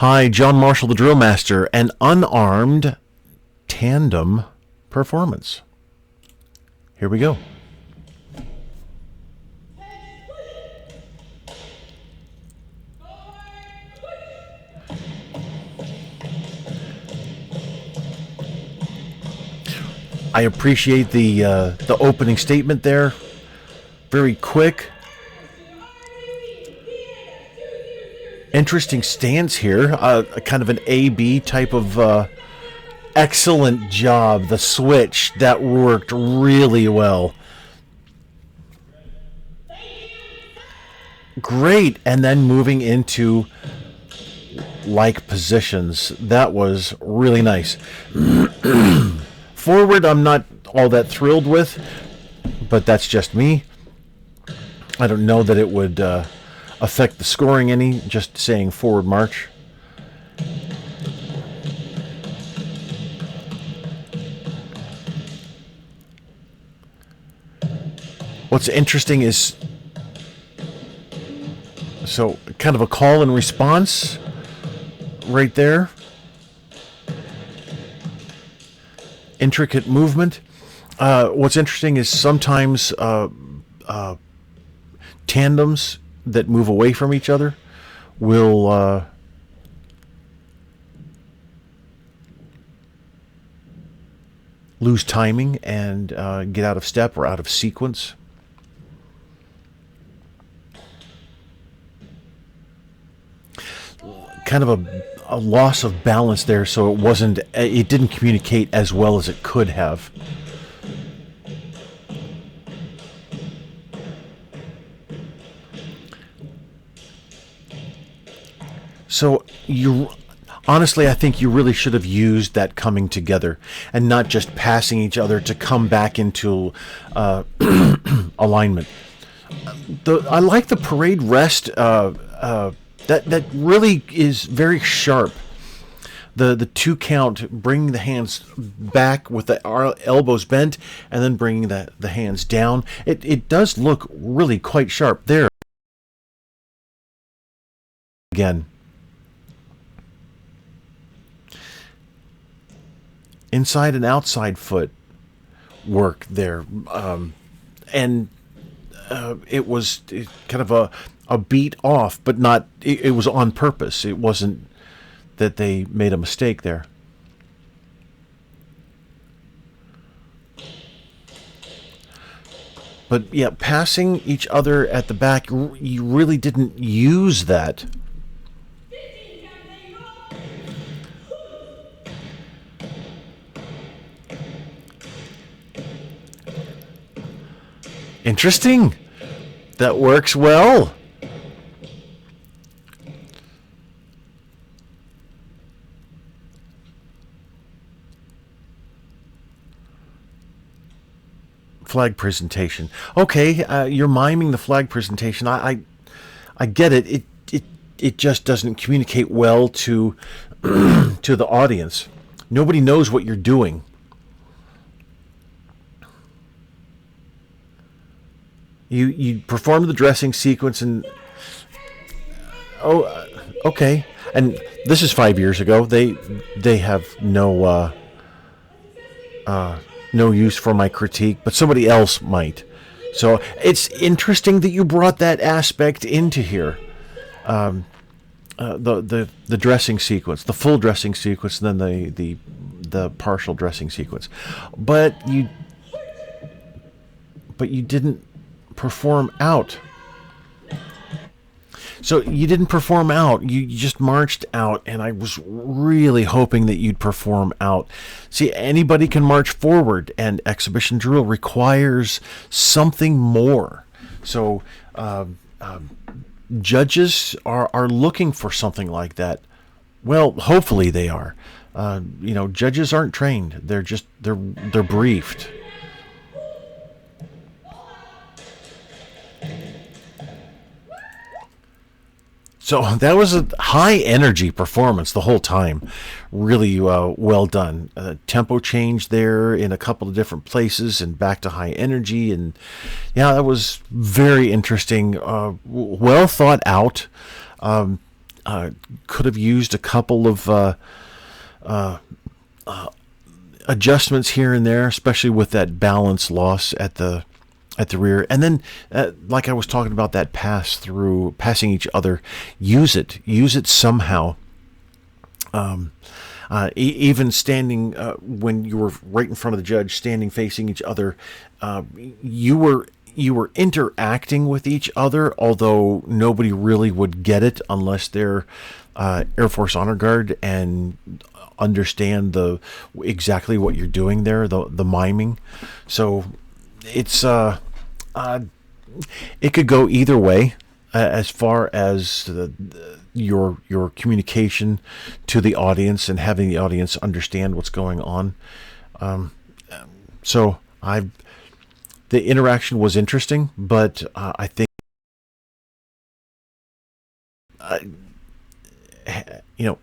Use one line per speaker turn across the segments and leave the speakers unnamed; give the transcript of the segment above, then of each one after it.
Hi, John Marshall, the DrillMaster, an unarmed tandem performance. Here we go. I appreciate the opening statement there. Very quick. Interesting stance here. Kind of an A-B type of excellent job. The switch, that worked really well. Great. And then moving into like positions. That was really nice. Forward, I'm not all that thrilled with, but that's just me. I don't know that it would affect the scoring any, just saying forward march. What's interesting is, so kind of a call and response right there. Intricate movement. What's interesting is sometimes tandems that move away from each other will lose timing and get out of step or out of sequence. Kind of a loss of balance there, so it didn't communicate as well as it could have. So honestly, I think you really should have used that coming together and not just passing each other to come back into alignment. I like the parade rest. That really is very sharp. The 2 count, bringing the hands back with the elbows bent and then bringing the hands down. It does look really quite sharp there. Again. Inside and outside foot work there. And it was kind of a beat off, but not, it was on purpose. It wasn't that they made a mistake there. But yeah, passing each other at the back, you really didn't use that. Interesting. That works well. Flag presentation. Okay, you're miming the flag presentation. I get it. It just doesn't communicate well to to the audience. Nobody knows what you're doing. You perform the dressing sequence and okay. And this is 5 years ago. They have no use for my critique, but somebody else might. So it's interesting that you brought that aspect into here. The dressing sequence, the full dressing sequence, and then the partial dressing sequence. But you didn't perform out. So you didn't perform out. You just marched out, and I was really hoping that you'd perform out. See, anybody can march forward, and exhibition drill requires something more. So judges are looking for something like that. Well, hopefully they are. Judges aren't trained. They're briefed. So that was a high energy performance the whole time. Really well done. Tempo change there in a couple of different places and back to high energy. And yeah, that was very interesting. Well thought out. could have used a couple of adjustments here and there, especially with that balance loss at the rear. And then, like I was talking about, that passing each other, use it somehow. Even standing when you were right in front of the judge, standing facing each other, you were interacting with each other, although nobody really would get it unless they're Air Force Honor Guard and understand exactly what you're doing there, the miming. So it's it could go either way as far as your communication to the audience and having the audience understand what's going on. So the interaction was interesting, but I think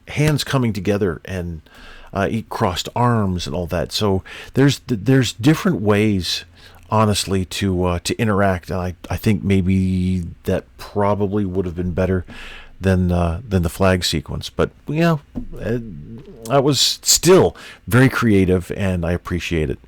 hands coming together and crossed arms and all that. So there's different ways, honestly, to interact, and I think maybe that probably would have been better than the flag sequence. But I was still very creative, and I appreciate it.